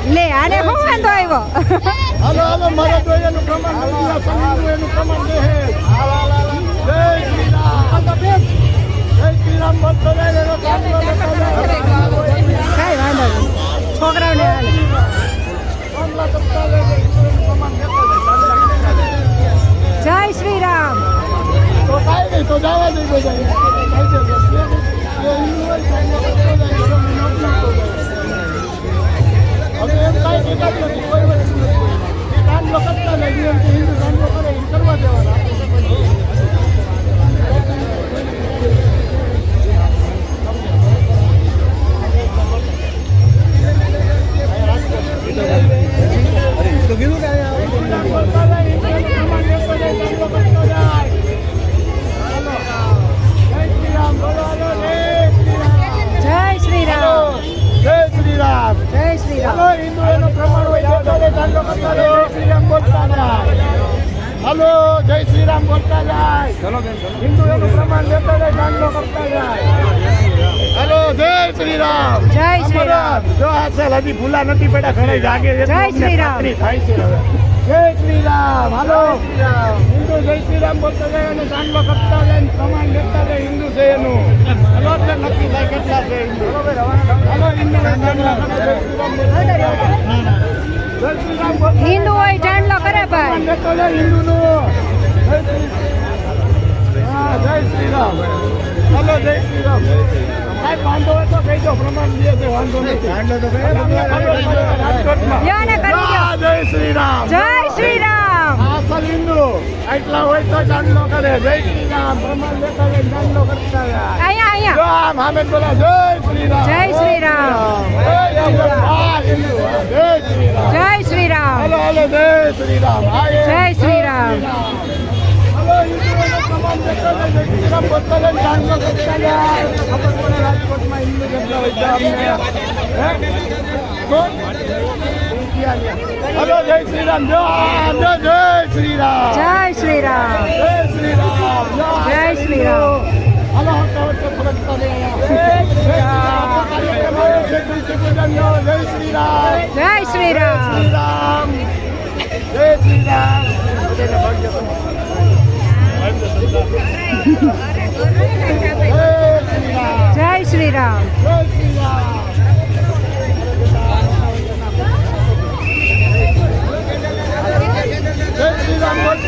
લે આને હું વાંધો આવ્યો હાલો હાલો મારા દોયાનું પ્રમાણ એનું પ્રમાણ દે હે જય શ્રી રામ જય શ્રી રામ બોલતો જાય એનો કામનો કઈ વાંધો નહીં છોકરાઓને હાલે કામલા કરતા જાય એનું પ્રમાણ દેતા જય શ્રી રામ તો કાઈ નહીં તો જવા દઈ બધા હવે એમ કાંઈ દેખાતું નથી કોઈ વસ્તુ નથી કામલો કરતા જાય એમ કે હિન્દુ કામલો કરે એ કરવા દેવાના हेलो जय श्री राम बोलता जाए चलो हिंदू एनु प्रमाण देता जाए दांडो करता जाए हेलो जय श्री राम जो आसेल हजी भूला नहीं पड़ा घरे जागे जय श्री राम जय श्री राम हेलो हिंदू जय श्री राम बोलता जाए અને દાંડો કરતા જાય પ્રમાણ દેતા જાય હિન્દુ છે એનું हेलो એટલે નક્કી થાય કેટલા છે હિન્દુ हेलो હિન્દુ હિન્દુ હોય ચાંદલો કરે ભાઈ હિન્દુ નો જય શ્રી રામ હલો જય શ્રી રામ કાંઈ વાંધો હોય તો કહી દો પ્રમાણ દે છે વાંધો નથી જય શ્રી રામ જય શ્રી રામ અસલ હિન્દુ એટલા હોય તો ચાંદલો કરે જય શ્રી રામ પ્રમાણ દેતા જાય ચાંદલો કરતા જાય અહીંયા જો આમ હામે બોલા જય શ્રી રામ જય શ્રી રામ જય શ્રી રામ જય શ્રી રામ હલો હલો જય શ્રી રામ જય શ્રી રામ હલો હિન્દુઓનો પ્રમાણ દેતા જાય જય શ્રી રામ બોલતા જાય ચાંદલો કરતા જાય ખબર પડે રાજકોટમાં હિન્દુ કેટલા હોય હલો જય શ્રી રામ જય શ્રી રામ જય શ્રી રામ જય શ્રી રામ જય શ્રી રામ હલો હટો ફરકતા જય શ્રી રામ જય શ્રી રામ જય શ્રી રામ જય શ્રી રામ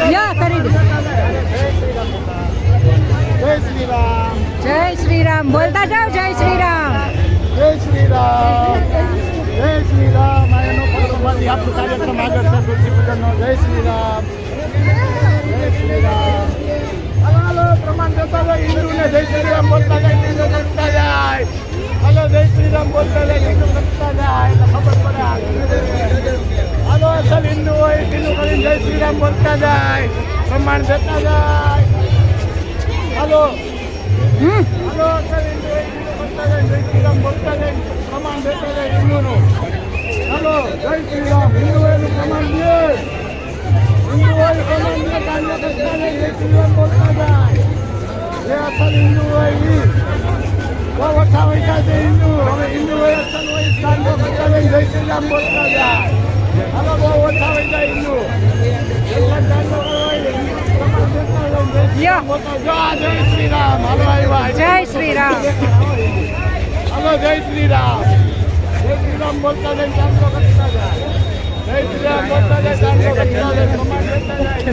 યા કરી દે જય શ્રી રામ જય શ્રી રામ બોલતા જાઓ જય શ્રી રામ જય શ્રી રામ જય શ્રી રામ એનો પગરમાંથી આપણું કાર્યક્રમ આગળ છે તુલસી પૂજનનો જય શ્રી રામ જય શ્રી રામ હલો હલો પ્રમાણ દેતા જાય હિન્દુને જય શ્રી રામ બોલતા જાય હિન્દુ કરતા જાય હલો જય શ્રી રામ બોલતા જાય હિન્દુ કરતા જાય એટલે ખબર પડે હલો અસલ હિન્દુ હોય હિન્દુ કરીને જય શ્રી રામ બોલતા જાય પ્રમાણ દેતા જાય હલો હલો અસલ હિન્દુ હોય હિન્દુ કરતા જાય જય શ્રી રામ બોલતા જાય પ્રમાણ દેતા જાય હિન્દુનું હલો જય શ્રી રામ હિન્દુ એનું પ્રમાણ દે હિન્દુ હોય પ્રમાણ દે દાંડો કરતા જાય જય શ્રી રામ બોલતા જાય જે અસલ હિન્દુ હોય એ બહુ ઓછા હોય છે હિન્દુ હવે હિન્દુ હોય અસલ હોય દાંડો કરતા જાય જય શ્રી રામ બોલતા જાય હવે બહુ ઓછા હોય છે હિન્દુ એટલા દાંડો હોય પ્રમાણ દેતા જાય જય શ્રી રામ હલો આવ્યા જય શ્રી રામ હલો જય શ્રી રામ બોલતા જાય ચાંદલો કરતા જાય જય શ્રી રામ બોલતા જાય ચાંદલો કરતા જાય પ્રમાણ દેતા જાય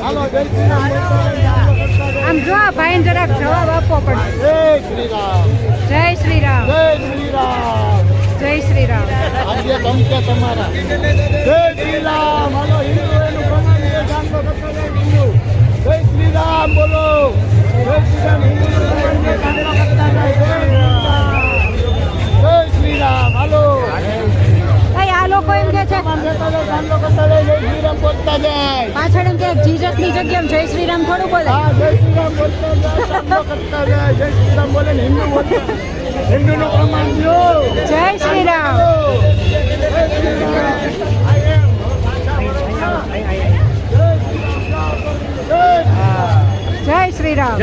હલો જય શ્રી રામ બોલતા જાય ચાંદલો કરતા જાય આમ જો આ ભાઈને જરાક જવાબ આપવો પડશે જય શ્રી રામ જય શ્રી રામ જય શ્રી રામ જય શ્રી રામ આજે ધમકે તમારા જય શ્રી રામ હલો હિન્દુ એનું પ્રમાણ દે ચાંદલો કરતા જાય હિન્દુ જય શ્રી રામ બોલો જય શ્રી રામ હિન્દુ પ્રમાણ દે ચાંદલો કરતા જાય જય શ્રી રામ હલો કઈ આ લોકો એમ કે છે પાછળ એમ કે જીસસ ની જગ્યાએ જય શ્રી રામ થોડું બોલે જય શ્રી રામ બોલતા જાય જય શ્રી રામ બોલે હિન્દુ બોલતા હિન્દુ નું પ્રમાણ દો જય શ્રી રામ જય શ્રી રામ